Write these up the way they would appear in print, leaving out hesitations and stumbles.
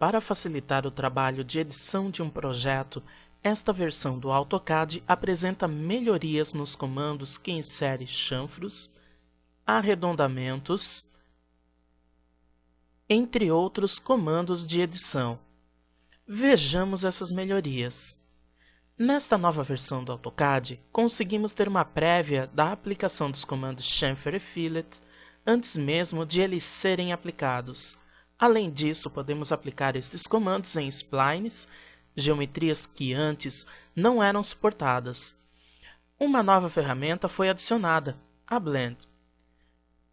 Para facilitar o trabalho de edição de um projeto, esta versão do AutoCAD apresenta melhorias nos comandos que insere chanfros, arredondamentos, entre outros comandos de edição. Vejamos essas melhorias. Nesta nova versão do AutoCAD, conseguimos ter uma prévia da aplicação dos comandos chamfer e fillet antes mesmo de eles serem aplicados. Além disso, podemos aplicar estes comandos em splines, geometrias que antes não eram suportadas. Uma nova ferramenta foi adicionada, a Blend.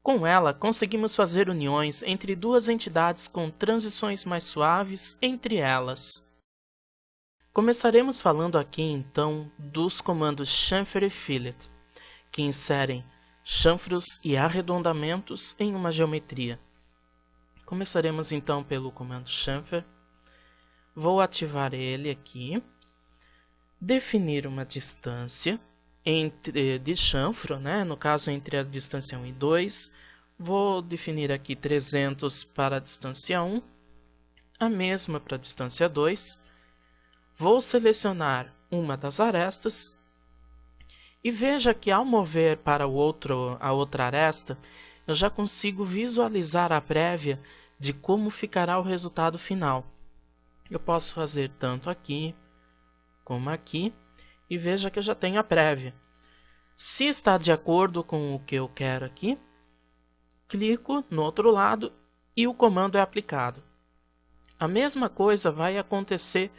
Com ela, conseguimos fazer uniões entre duas entidades com transições mais suaves entre elas. Começaremos falando aqui então dos comandos chamfer e fillet, que inserem chanfros e arredondamentos em uma geometria. Começaremos então pelo comando chamfer. Vou ativar ele aqui, definir uma distância de chanfro, no caso entre a distância 1 e 2, vou definir aqui 300 para a distância 1, a mesma para a distância 2, vou selecionar uma das arestas e veja que ao mover para a outra aresta, eu já consigo visualizar a prévia de como ficará o resultado final. Eu posso fazer tanto aqui como aqui. E veja que eu já tenho a prévia. Se está de acordo com o que eu quero aqui, clico no outro lado e o comando é aplicado. A mesma coisa vai acontecer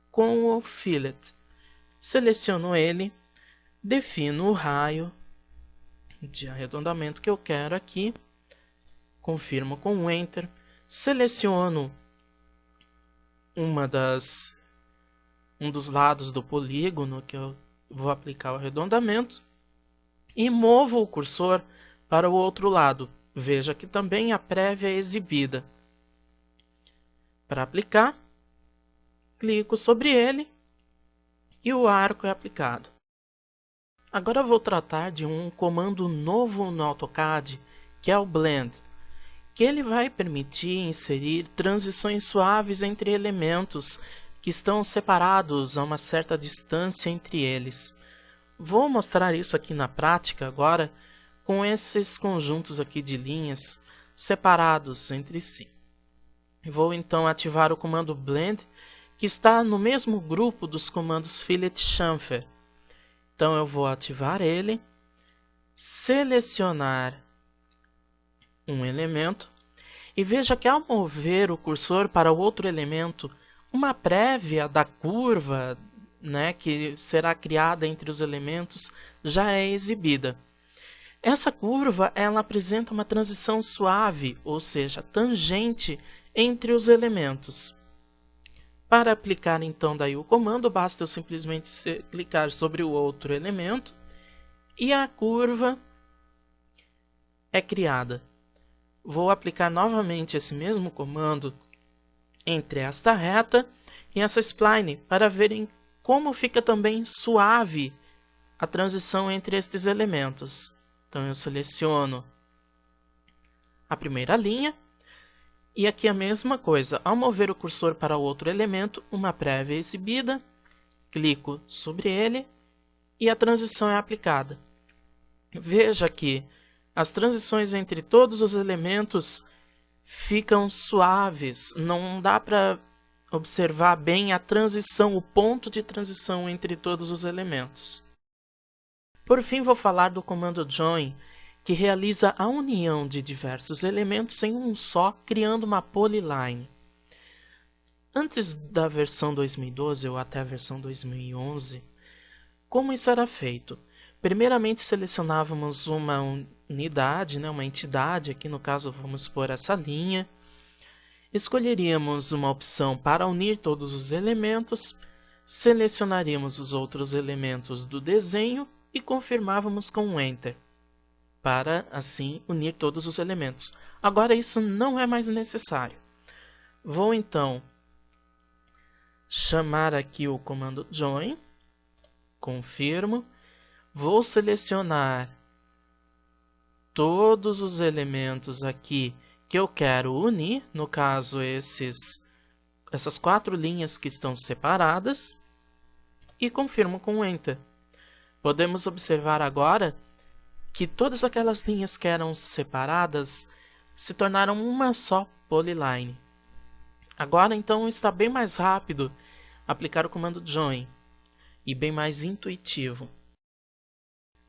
com o fillet. Seleciono ele, defino o raio de arredondamento que eu quero aqui, confirmo com Enter, seleciono um dos lados do polígono que eu vou aplicar o arredondamento e movo o cursor para o outro lado. Veja que também a prévia é exibida. Para aplicar, clico sobre ele e o arco é aplicado. Agora vou tratar de um comando novo no AutoCAD, que é o Blend, que ele vai permitir inserir transições suaves entre elementos que estão separados a uma certa distância entre eles. Vou mostrar isso aqui na prática agora com esses conjuntos aqui de linhas separados entre si. Vou então ativar o comando Blend, que está no mesmo grupo dos comandos Fillet e Chamfer. Então eu vou ativar ele, selecionar um elemento e veja que ao mover o cursor para o outro elemento, uma prévia da curva, que será criada entre os elementos, já é exibida. Essa curva ela apresenta uma transição suave, ou seja, tangente entre os elementos. Para aplicar então daí o comando, basta eu simplesmente clicar sobre o outro elemento e a curva é criada. Vou aplicar novamente esse mesmo comando entre esta reta e essa spline para verem como fica também suave a transição entre estes elementos. Então eu seleciono a primeira linha e aqui a mesma coisa. Ao mover o cursor para o outro elemento, uma prévia é exibida, clico sobre ele e a transição é aplicada. Veja que as transições entre todos os elementos ficam suaves, não dá para observar bem a transição, o ponto de transição entre todos os elementos. Por fim, vou falar do comando Join, que realiza a união de diversos elementos em um só, criando uma polyline. Antes da versão 2012 ou até a versão 2011, como isso era feito? Primeiramente selecionávamos uma unidade, uma entidade, aqui no caso vamos pôr essa linha. Escolheríamos uma opção para unir todos os elementos, selecionaríamos os outros elementos do desenho e confirmávamos com Enter, para assim unir todos os elementos. Agora isso não é mais necessário. Vou então chamar aqui o comando Join, confirmo, vou selecionar todos os elementos aqui que eu quero unir, no caso esses essas 4 linhas que estão separadas e confirmo com Enter. Podemos observar agora que todas aquelas linhas que eram separadas se tornaram uma só polyline. Agora então está bem mais rápido aplicar o comando Join e bem mais intuitivo.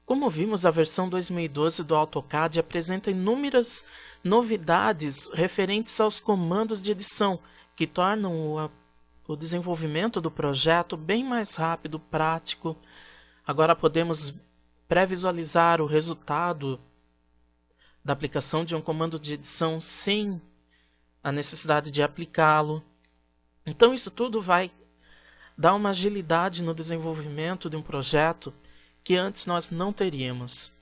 Como vimos, a versão 2012 do AutoCAD apresenta inúmeras novidades referentes aos comandos de edição, que tornam o desenvolvimento do projeto bem mais rápido, prático. Agora podemos pré-visualizar o resultado da aplicação de um comando de edição sem a necessidade de aplicá-lo. Então isso tudo vai dar uma agilidade no desenvolvimento de um projeto que antes nós não teríamos.